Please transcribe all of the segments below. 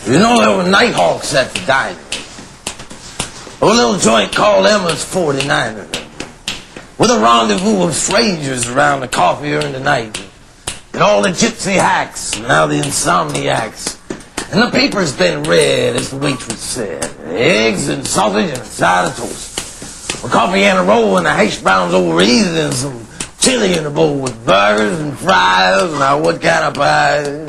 You know, there were Nighthawks at the diner. A little joint called Emma's 49er. With a rendezvous of strangers around the coffee during the night. And all the gypsy hacks, and now the insomniacs. And the paper's been read, as the waitress said. Eggs and sausage and a side of toast. A coffee and a roll and a hash browns over easy and some chili in a bowl with burgers and fries. Now what kind of pie?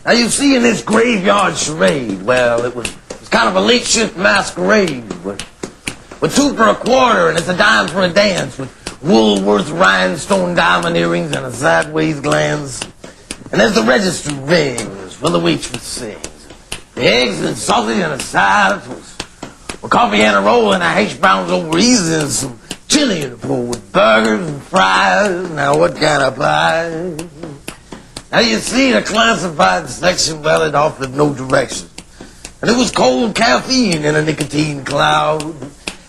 Now you see, in this graveyard charade, well, it was kind of a late shift masquerade with 2 for a quarter and it's a dime for a dance with Woolworth rhinestone diamond earrings and a sideways glance. And as the register rings, well, the waitress sings. The eggs and sausage and a side of toast. A coffee and a roll and a hash browns over easy and some chili in the bowl with burgers and fries. Now what kind of pie? Now you see, the classified section, well, it offered no direction. And it was cold caffeine in a nicotine cloud.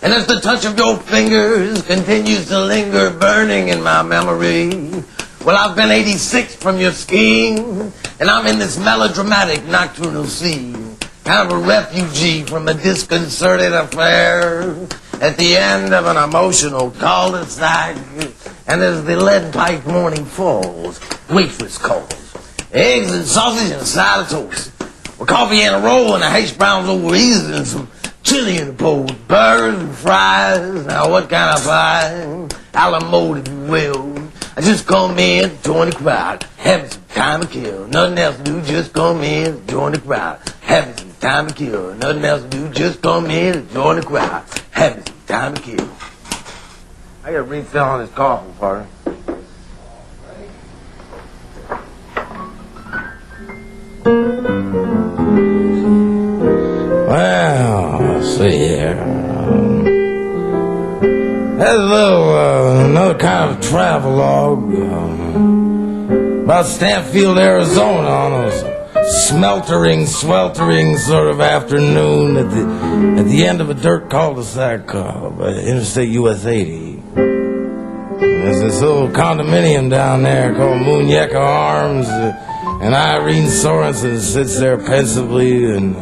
And as the touch of your fingers continues to linger burning in my memory, well, I've been 86 from your skiing, and I'm in this melodramatic nocturnal scene, kind of a refugee from a disconcerted affair at the end of an emotional cul-de-sac. And as the lead pipe morning falls, waitress calls. Eggs and sausage and a side of toast. A coffee and a roll and a hash browns over easy and some chili in the bowl with burgers and fries. Now what kind of pie? A la mode, if you will. I just come in, join the crowd, having some time to kill. Nothing else to do, just come in, join the crowd, having some time to kill. Nothing else to do, just come in, join the crowd, having some time to kill. I gotta refill on this coffee, partner. Well, let's see here. That's a little, another kind of travelogue about Stanfield, Arizona on a sweltering sort of afternoon at the end of a dirt cul-de-sac Interstate US 80. There's this little condominium down there called Moonyeka Arms. And Irene Sorensen sits there pensively, and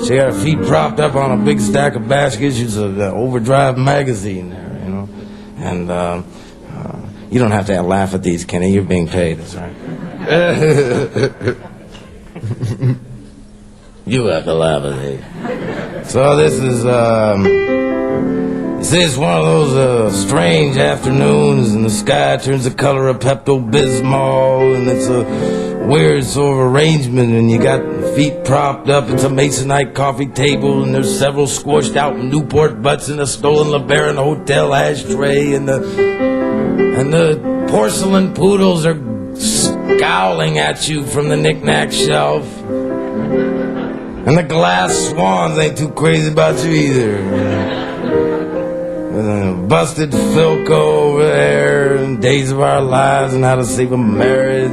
she got her feet propped up on a big stack of baskets. She's an Overdrive magazine there, you know. And you don't have to laugh at these, Kenny. You're being paid, that's right. You have to laugh at these. So this is one of those strange afternoons, and the sky turns the color of Pepto-Bismol, and it's a weird sort of arrangement, and you got feet propped up. It's a Masonite coffee table, and there's several squashed out Newport butts in a stolen LeBaron Hotel ashtray, and the porcelain poodles are scowling at you from the knick-knack shelf, and the glass swans ain't too crazy about you either. Busted Philco over there, and Days of Our Lives, and How to Save a Marriage.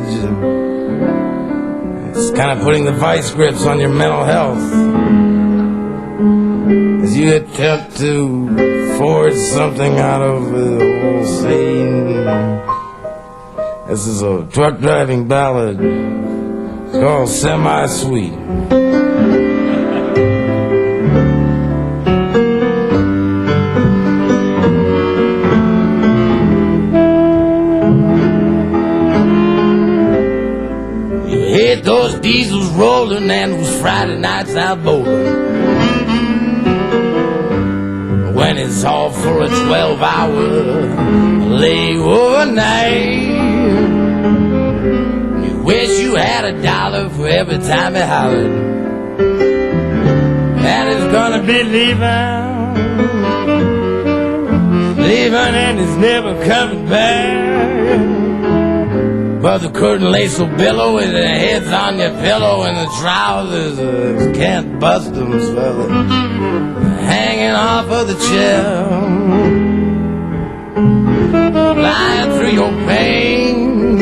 It's kind of putting the vice grips on your mental health as you attempt to forge something out of the whole scene. This is a truck driving ballad. It's called Semi-Sweet. Hit those diesels rolling and those Friday nights out bowling. When it's all for a 12-hour lay overnight, you wish you had $1 for every time it hollered that it's gonna be leaving and it's never coming back. But the curtain lays so billow and the head's on your pillow and the trousers can't bust them, so they're hanging off of the chair, flying through your pain.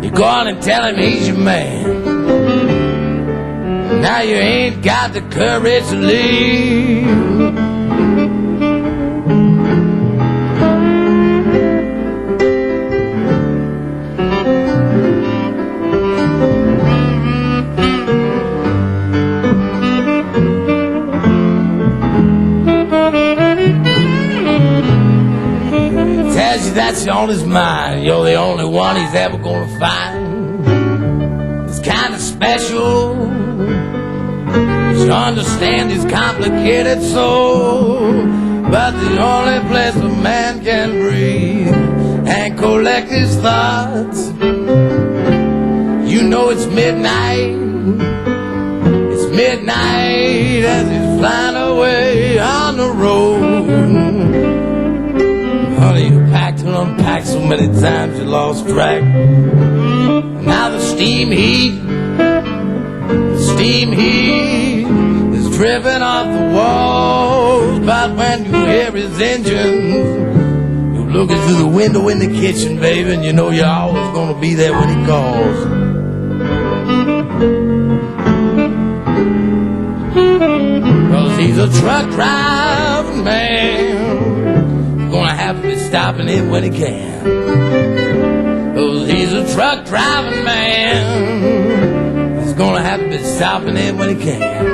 You're going and tell him he's your man. Now you ain't got the courage to leave. says that's on his mind. You're the only one he's ever gonna find. It's kind of special to understand his complicated soul. But the only place a man can breathe and collect his thoughts, you know it's midnight. It's midnight as he's flying away on the road. Honey, you packed and unpacked so many times you lost track. Now the steam heat is driven off the walls. But when you hear his engine, you're looking through the window in the kitchen, baby, and you know you're always gonna be there when he calls. Cause he's a truck driving man, gonna have to be stopping him when he can. Cause he's a truck driving man, he's gonna have to be stopping him when he can.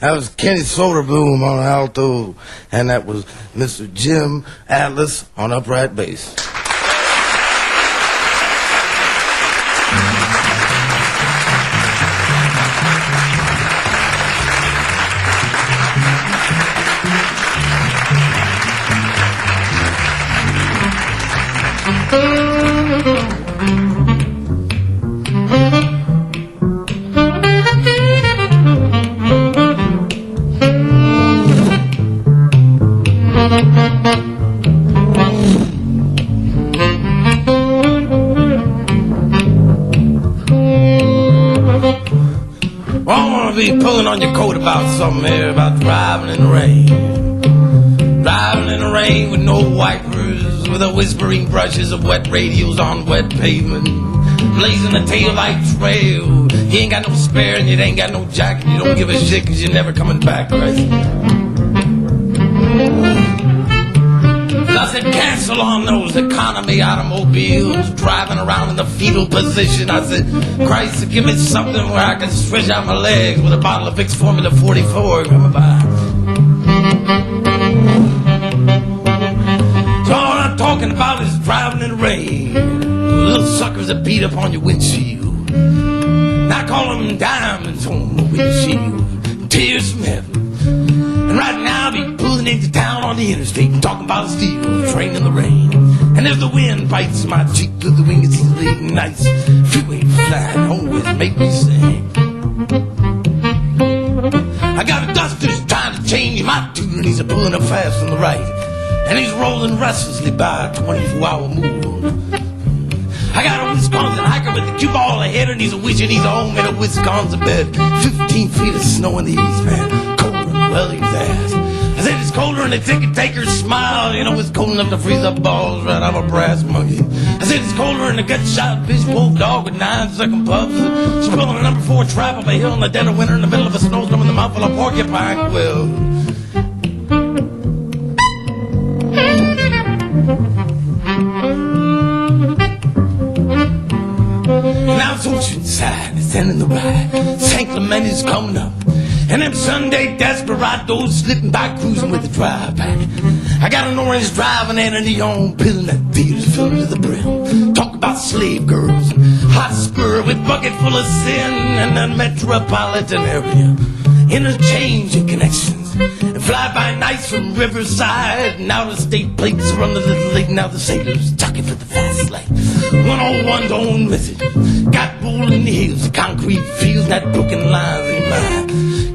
That was Kenny Soderboom on alto, and that was Mr. Jim Atlas on upright bass. Pulling on your coat about something here about driving in the rain. Driving in the rain with no wipers, with the whispering brushes of wet radios on wet pavement, blazing a taillight trail. You ain't got no spare and you ain't got no jacket. You don't give a shit cause you're never coming back, right? I said cancel on those economy automobiles driving around in the fetal position. I said, Christ, give me something where I can stretch out my legs with a bottle of Vicks Formula 44 coming by. So all I'm talking about is driving in the rain. Little suckers that beat up on your windshield. Now I call them diamonds on the windshield. Tears from heaven. And right now I'll be pulling into town on the interstate and talking about a steel train in the rain. And as the wind bites my cheek through the wings of late nights, freeway flying always make me sing. I got a duster's trying to change my tune, and he's pulling up fast on the right, and he's rolling restlessly by a 24-hour move. I got a Wisconsin hiker with a cue ball ahead, and he's wishing he's home in a Wisconsin bed. 15 feet of snow in the east, man. Well, he's ass. I said it's colder than a ticket taker's smile. You know, it's cold enough to freeze up balls right out of a brass monkey. I said it's colder than a gut-shot fish wolf dog with 9-second puffs. She's pulling a number 4 trap up a hill in the dead of winter in the middle of a snowstorm in the mouth full of porcupine quill. Now it's Oceanside, it's ending the ride. St. Clement is coming up. And them Sunday desperados slipping by cruising with a drive back. I got an orange driving and a neon pill, and that theater's filled to the brim. Talk about slick slave girls, and Hotspur with bucket full of sin, and the metropolitan area, interchanging connections, and fly-by nights from Riverside, and out-of-state plates run the little lake, now the sailors jockey for the fast life. 101's own message, got rolling hills, the concrete fields, that broken lines ain't mine.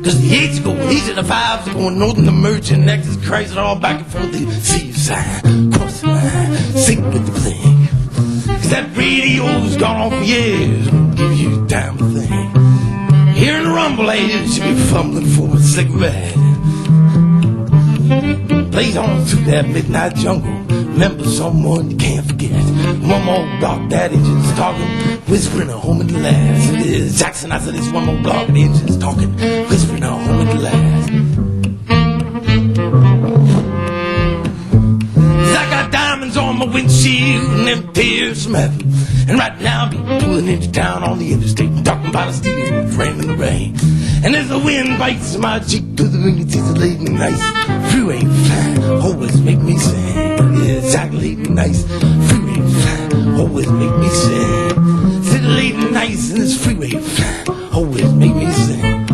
Cause the 8s go east and the 5s are going north, and the merchant nexus cries it all back in front of the seaside. Cross the line, sink with the thing. Cause that radio's gone on for years, won't give you time to think. Hearing the rumble age, you be fumbling for a cigarette. Plays on through that midnight jungle. Remember someone you can't forget. One more block, that engine's talking, whispering a home at the last. It is Jackson, I said it's one more block, the engine's talking, whispering a home at the last. I got diamonds on my windshield and them tears from heaven. And right now I'm pulling into town on the interstate, talking about a steel frame in the rain. And as the wind bites my cheek to the ring, it's late and nice. Freeway flying, always make me sing. It's late and nice. Freeway flying, always make me sing. It's late and nice, and this freeway flying, always make me sing.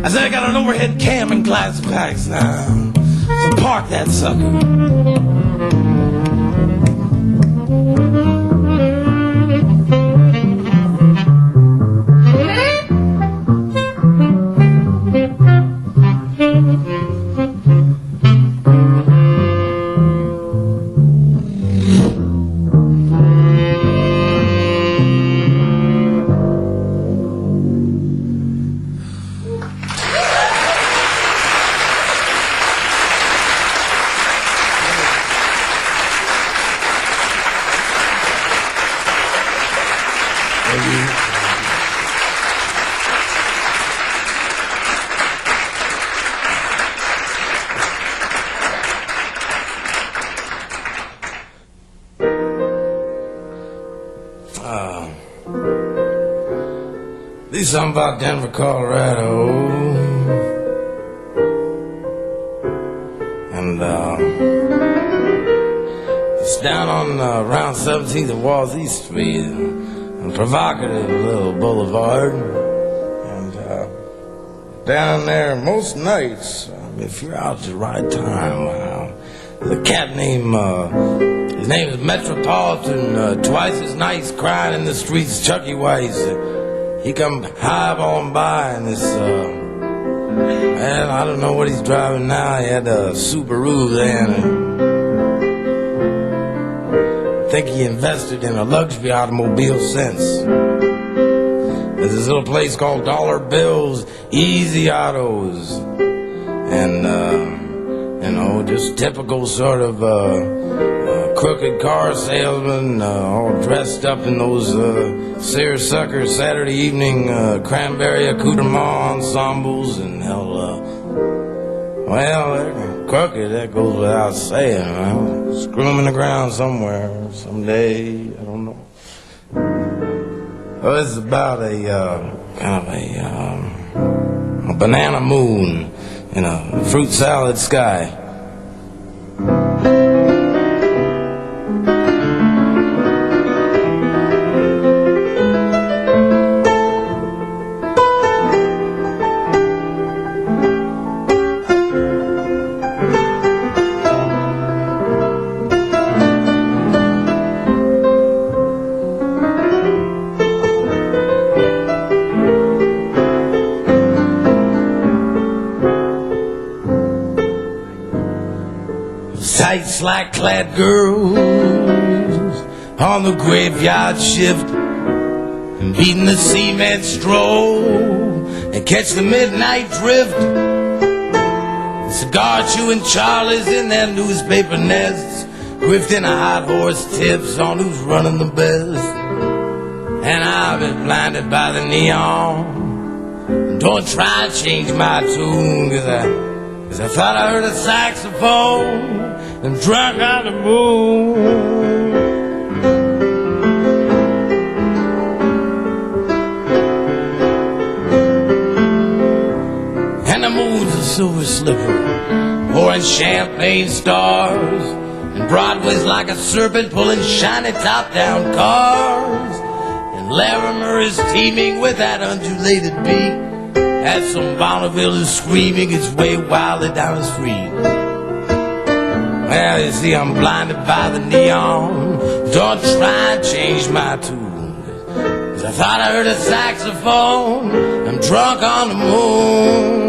I said I got an overhead cam and glass packs now, so park that sucker. Something about Denver, Colorado, and it's down on around 17th and Walls East Street, a provocative little boulevard, and down there most nights, if you're out at the right time, there's a cat named his name is Metropolitan, twice as nice, crying in the streets, Chucky Weiss. He come highballing by in this, man, I don't know what he's driving now. He had a Subaru then. I think he invested in a luxury automobile since. There's this little place called Dollar Bills, Easy Autos. And, you know, just typical sort of, crooked car salesman, all dressed up in those seersucker Saturday evening cranberry accoutrement ensembles, and hell, well, they're crooked, that goes without saying. I'll screw them in the ground somewhere, someday, I don't know. Well, this is about a kind of a banana moon in a fruit salad sky. Slack-clad girls on the graveyard shift, and beating the cement stroll and catch the midnight drift. Cigar-chewing Charlies in their newspaper nests, grifting a hot horse tips on who's running the best. And I've been blinded by the neon. Don't try to change my tune, cause I thought I heard a saxophone and drunk on the moon. And the moon's a silver slipper, pouring champagne stars, and Broadway's like a serpent pulling shiny top-down cars, and Larimer is teeming with that undulated beat, as some Bonneville is screaming its way wildly down the street. Well, you see, I'm blinded by the neon. Don't try and change my tune, 'cause I thought I heard a saxophone. I'm drunk on the moon.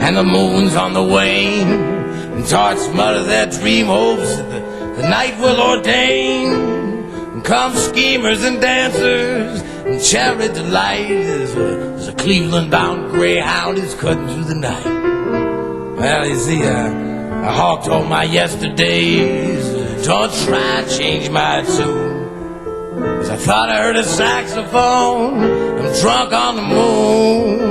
And the moon's on the wane, and tarts mutter their dream hopes that the night will ordain. And come schemers and dancers and chariot delight as a Cleveland-bound greyhound is cutting through the night. Well, you see, I hawked all my yesterdays. Don't try to change my tune, 'cause I thought I heard a saxophone. I'm drunk on the moon.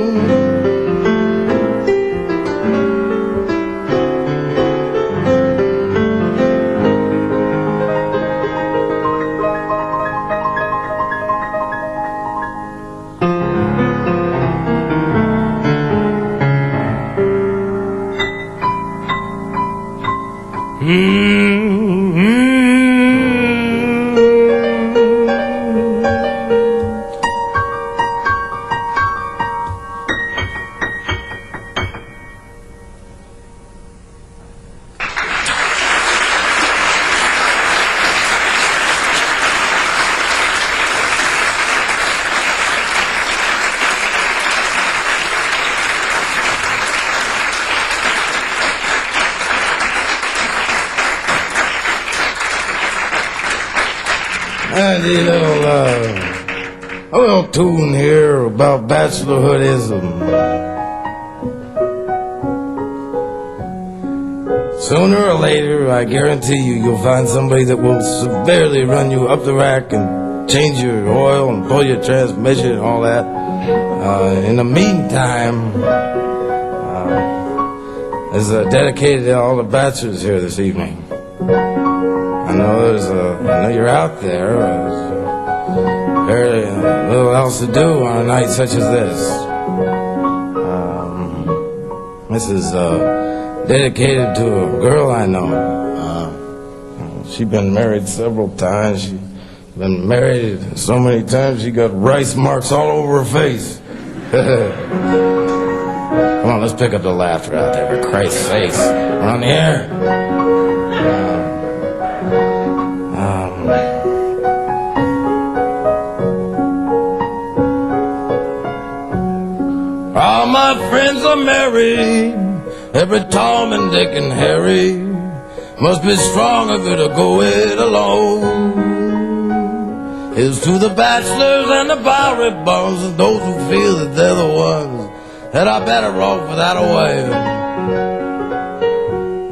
A little tune here about bachelorhoodism. Sooner or later, I guarantee you'll find somebody that will severely run you up the rack and change your oil and pull your transmission and all that. In the meantime, this is dedicated to all the bachelors here this evening. I know you're out there. There's very little else to do on a night such as this. This is dedicated to a girl I know. She's been married several times. She's been married so many times she got rice marks all over her face. Come on, let's pick up the laughter out there, for Christ's sakes. We're on the air. All my friends are married, every Tom and Dick and Harry. Must be strong of you to go it alone. Here's to the bachelors and the Bowery bums, and those who feel that they're the ones that are better off without a wife.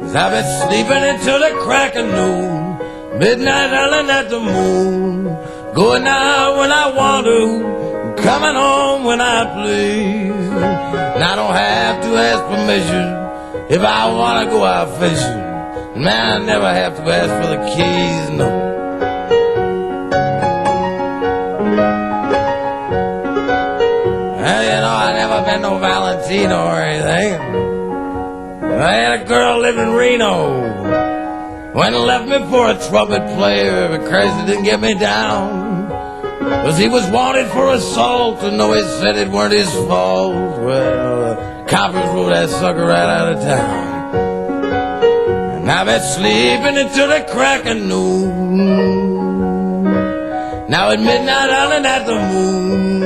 'Cause I've been sleeping until the crack of noon, midnight howling at the moon, going out when I want to, coming home when I please. And I don't have to ask permission if I want to go out fishing. And man, I never have to ask for the keys, no. Well, you know, I never been no Valentino or anything. I had a girl live in Reno. Went and left me for a trumpet player because he didn't get me down. 'Cause he was wanted for assault, and though he said it weren't his fault, well, coppers rode that sucker right out of town. And I've been sleeping until the crack of noon. Now at midnight howling at the moon.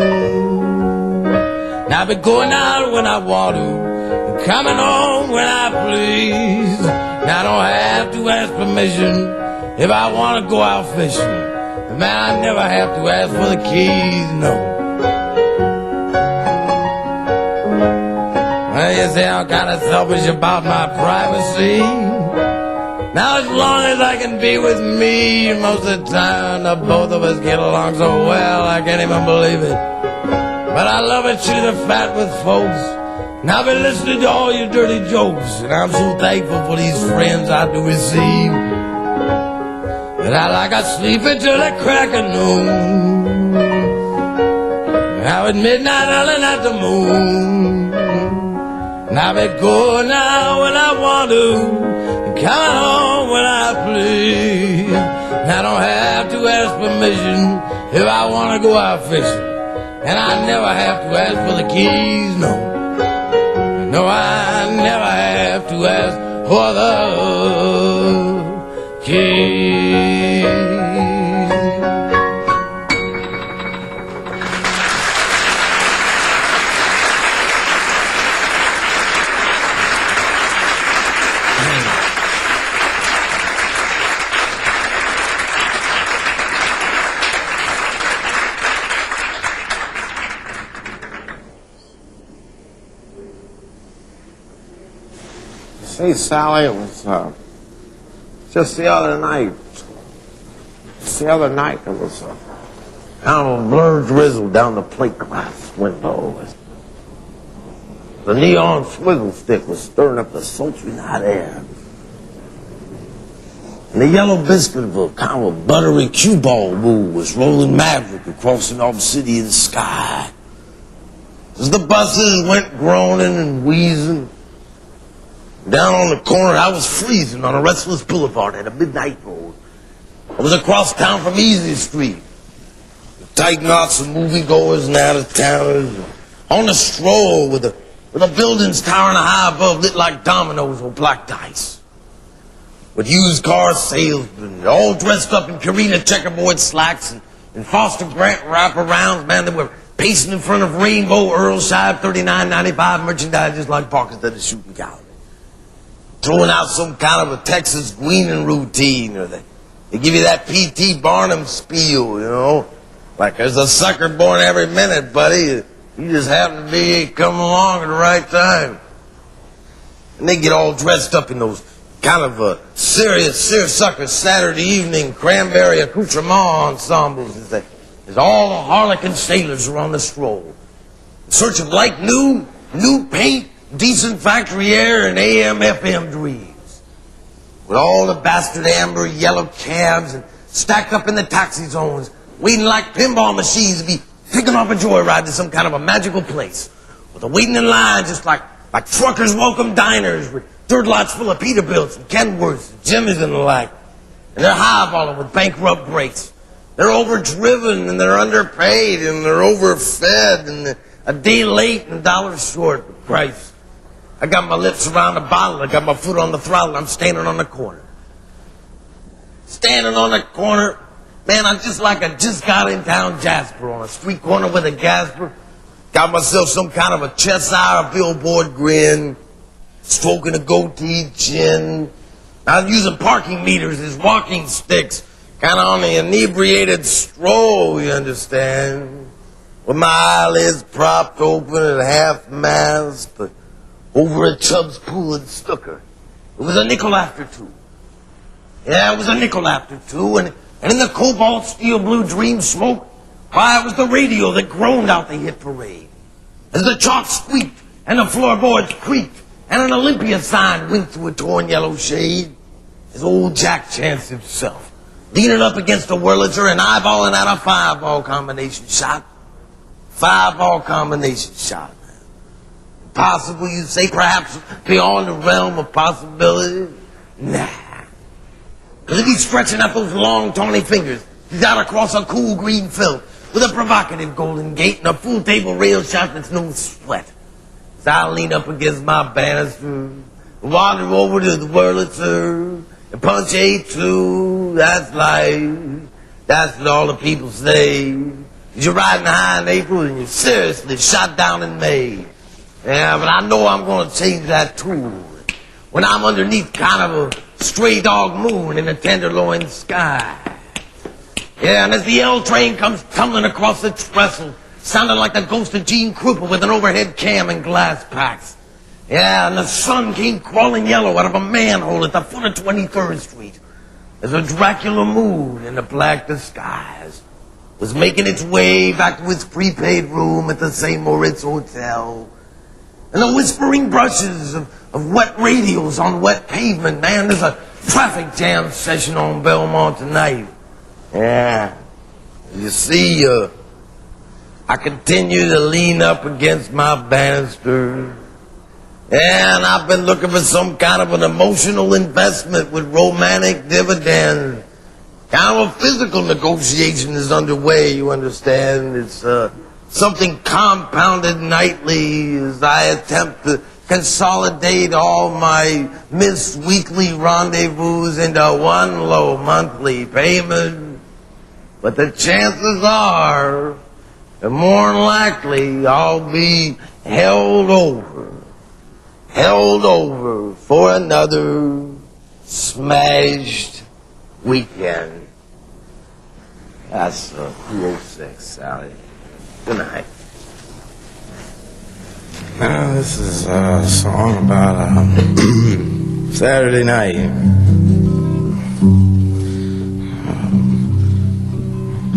Now I've been going out when I want to, and coming home when I please. Now I don't have to ask permission if I want to go out fishing. And man, I never have to ask for the keys, no. Well, you say I'm kind of selfish about my privacy. Now as long as I can be with me, most of the time the both of us get along so well, I can't even believe it. But I love it, she's a fat with folks. And I've been listening to all your dirty jokes, and I'm so thankful for these friends I do receive. That I like to sleep until the crack of noon. Now at midnight I look at the moon. And I be going out when I want to, and coming home when I please. And I don't have to ask permission if I want to go out fishing. And I never have to ask for the keys, no. No, I never have to ask for the keys. Say, Sally, it was just the other night. There was kind of a blurred drizzle down the plate glass window. The neon swivel stick was stirring up the sultry night air. And the yellow biscuit of a kind of a buttery cue ball moon was rolling maverick across an obsidian sky. As the buses went groaning and wheezing, down on the corner, I was freezing on a restless boulevard at a midnight road. I was across town from Easy Street. The tight knots of moviegoers and out-of-towners. On a stroll with the buildings towering high above, lit like dominoes or black dice. With used car salesmen, all dressed up in Karina checkerboard slacks and Foster Grant wraparounds. Man, they were pacing in front of Rainbow Earlshire $39.95 merchandise just like pockets at a shooting gallery. Throwing out some kind of a Texas gleaning routine, or they give you that P.T. Barnum spiel, you know? Like there's a sucker born every minute, buddy. You just happen to be coming along at the right time. And they get all dressed up in those kind of serious seersucker Saturday evening cranberry accoutrement ensembles as all the harlequin sailors are on the stroll. In search of like new paint, decent factory air, and AM/FM dreams. With all the bastard amber yellow cabs and stacked up in the taxi zones, waiting like pinball machines to be taken off a joyride to some kind of a magical place. With a waiting in line just like truckers' welcome diners with dirt lots full of Peterbilts and Kenworths and Jimmys and the like. And they're highballing with bankrupt brakes. They're overdriven and they're underpaid and they're overfed and they're a day late and a dollar short. Christ. I got my lips around the bottle, I got my foot on the throttle, I'm standing on the corner. Standing on the corner, man, I'm just like I just got in town Jasper on a street corner with a Gasper. Got myself some kind of a Cheshire billboard grin, stroking a goatee chin. I was using parking meters as walking sticks, kind of on the inebriated stroll, you understand? With my eyelids propped open at half-mast, but over a Chubb's pool in Stucker. It was a nickel after 2. Yeah, it was a nickel after 2, and in the cobalt steel blue dream smoke, why, it was the radio that groaned out the hit parade. As the chalk squeaked, and the floorboards creaked, and an Olympia sign winked through a torn yellow shade, as old Jack Chance himself, leaning up against a Wurlitzer and eyeballing out a 5-ball combination shot. 5-ball combination shot. Possible, you'd say, perhaps beyond the realm of possibility? Nah. Because if he's stretching out those long, tawny fingers, he's out across a cool green felt with a provocative golden gate and a full table rail shot that's no sweat. So I'll lean up against my banister and wander over to the Wurlitzer and punch A2. That's life. That's what all the people say. You're riding high in April and you're seriously shot down in May. Yeah, but I know I'm going to change that too. when I'm underneath kind of a stray dog moon in a tenderloin sky. Yeah, and as the L train comes tumbling across the trestle, sounding like the ghost of Gene Krupa with an overhead cam and glass packs. Yeah, and the sun came crawling yellow out of a manhole at the foot of 23rd Street as a Dracula moon in a black disguise was making its way back to its prepaid room at the St. Moritz Hotel. And the whispering brushes of wet radials on wet pavement. Man, there's a traffic jam session on Belmont tonight. Yeah. You see, I continue to lean up against my banister. And I've been looking for some kind of an emotional investment with romantic dividends. Kind of a physical negotiation is underway, you understand. It's something compounded nightly as I attempt to consolidate all my missed weekly rendezvous into one low monthly payment. But the chances are that more than likely I'll be held over for another smashed weekend. That's 206, Sally. Good night. This is a song about Saturday night.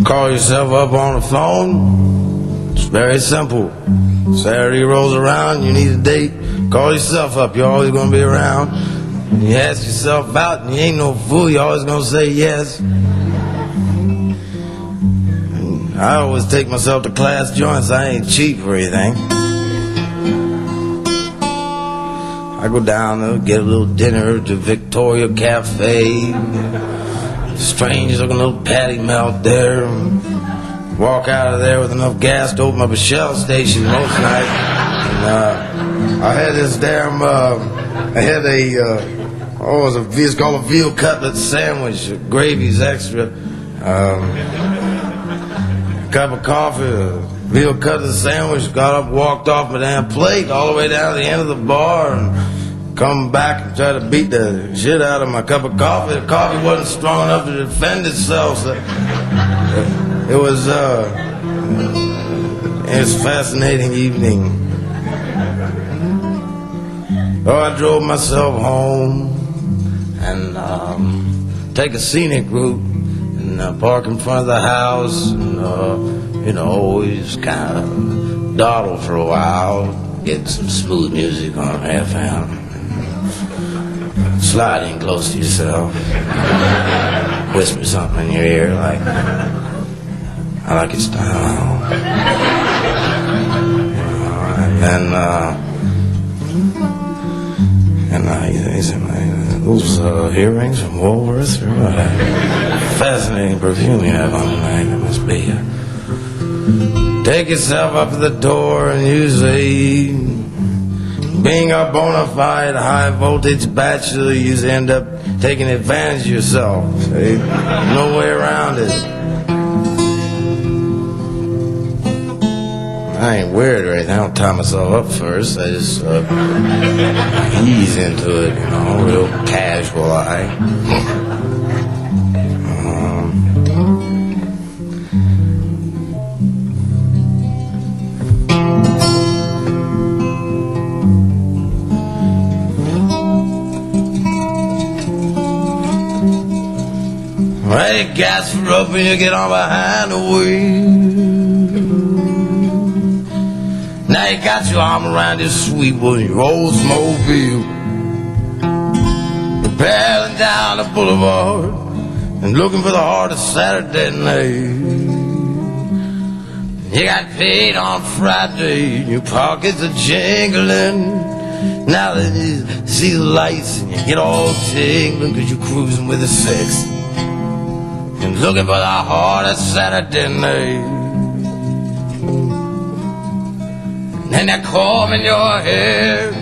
Call yourself up on the phone. It's very simple. Saturday rolls around, you need a date. Call yourself up, you're always going to be around. You ask yourself out, and you ain't no fool, you're always going to say yes. I always take myself to class joints, I ain't cheap or anything. I go down there, get a little dinner to Victoria Cafe. Strange looking little patty melt there. Walk out of there with enough gas to open up a Shell station most nights. And I had this damn, it's called a veal cutlet sandwich. Gravy's extra. Cup of coffee, veal cutlet sandwich, got up, walked off my damn plate all the way down to the end of the bar and come back and try to beat the shit out of my cup of coffee. The coffee wasn't strong enough to defend itself, so it was a fascinating evening. So I drove myself home and take a scenic route and park in front of the house and, always kind of dawdle for a while, get some smooth music on FM. Slide in close to yourself, whisper something in your ear like, I like your style. Those earrings from Woolworths, fascinating perfume you have on tonight. It must be. Take yourself up to the door and you say, being a bona fide high voltage bachelor, you end up taking advantage of yourself. See? No way around it. I ain't weird or anything. I don't tie myself up first. I just ease into it, real casual Right, gas for up and you get on behind the wheel. Now you got your arm around this sweet one, your Oldsmobile. You're barreling down the boulevard and looking for the heart of Saturday night. You got paid on Friday, and your pockets are jingling. Now that you see the lights and you get all tingling because you're cruising with a six. And looking for the heart of Saturday night. And they're combing your hair,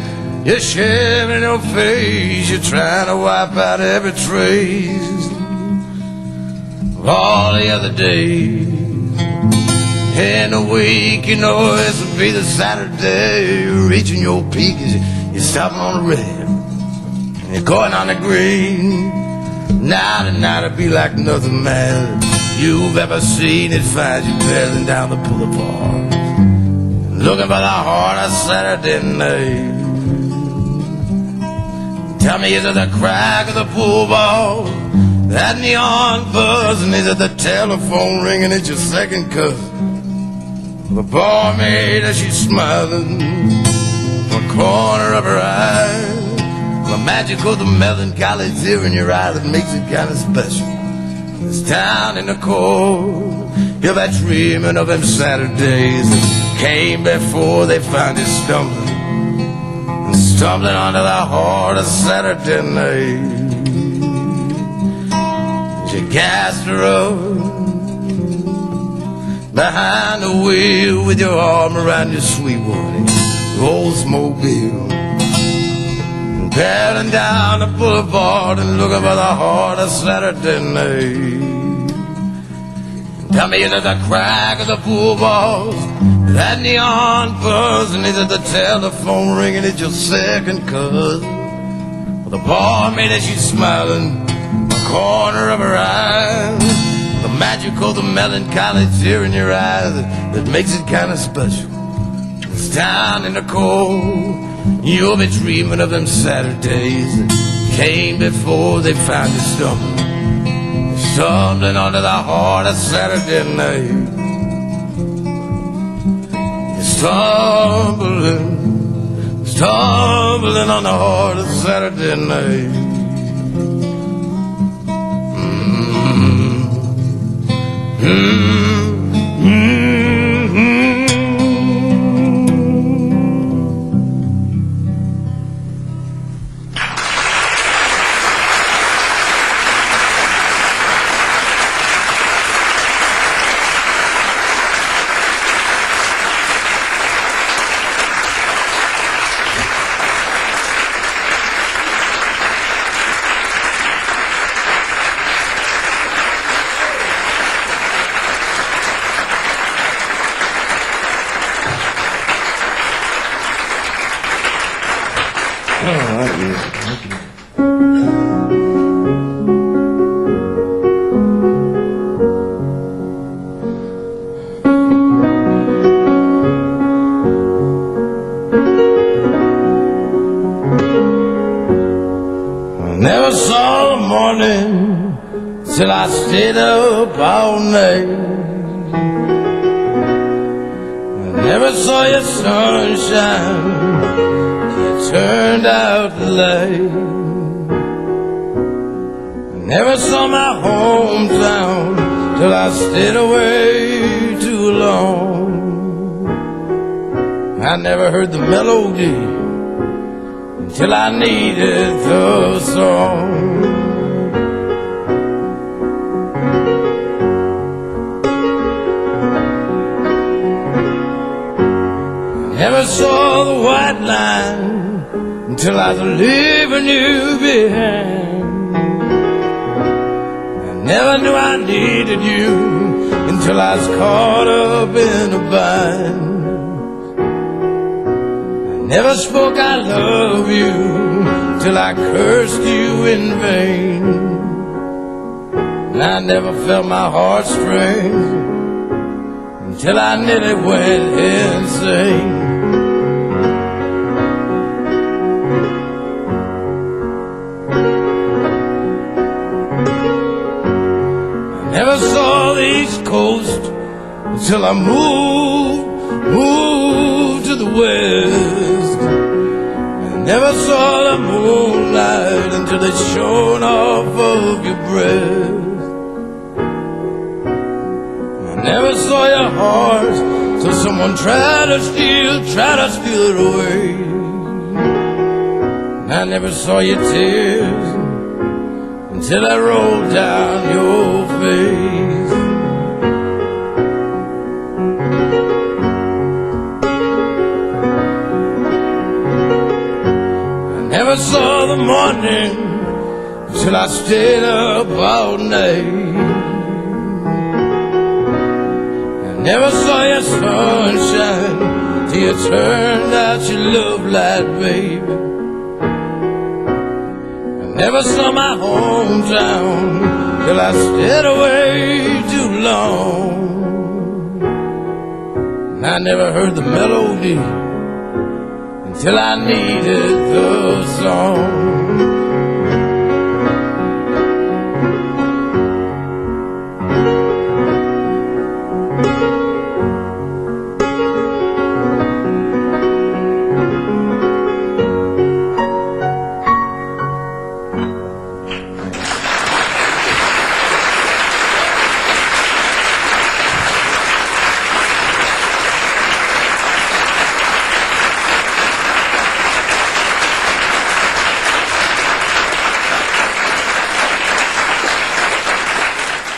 you're shaving your face, you're trying to wipe out every trace of all the other days. In the week, this will be the Saturday, you're reaching your peak as you're stopping on the red. You're going on the green. Now tonight it'll be like nothing, man, you've ever seen. It finds you barreling down the boulevard, looking for the heart of Saturday night. Tell me, is it the crack of the pool ball, that neon buzzing? Is it the telephone ringing? It's your second cousin, the barmaid as she's smiling from the corner of her eye. The magic of the melancholy's here in your eye that makes it kind of special. It's down in the cold, you'll be dreaming of them Saturdays that came before they found you stumbling onto the heart of Saturday night. You gassed her up behind the wheel with your arm around your sweet one, Oldsmobile, barreling down the boulevard and looking for the heart of Saturday night. Tell me, is it the crack of the pool balls, that neon buzzing? Is it the telephone ringing? It's your second cousin, or the barmaid as she's smiling in the corner of her eye. The magic of the melancholy's here in your eyes that makes it kind of special. It's down in the cold, you'll be dreaming of them Saturdays that came before they found you stumbling onto the heart of Saturday night. You're stumbling on the heart of Saturday night. Never saw the morning till I stayed up all night. I never saw your sunshine till you turned out the light. I never saw my hometown till I stayed away too long. I never heard the melody till I needed the song. I never saw the white line until I was leaving you behind. I never knew I needed you until I was caught up in a bind. Never spoke I love you till I cursed you in vain. And I never felt my heartstrings until I nearly went insane. I never saw the East Coast until I moved to the West. I never saw the moonlight until it shone off of your breast. I never saw your heart till someone tried to steal it away. And I never saw your tears until I rolled down your face. Never saw the morning till I stayed up all night. I never saw your sunshine till you turned out your love light, baby. Never saw my hometown till I stayed away too long. And I never heard the melody until I needed the song.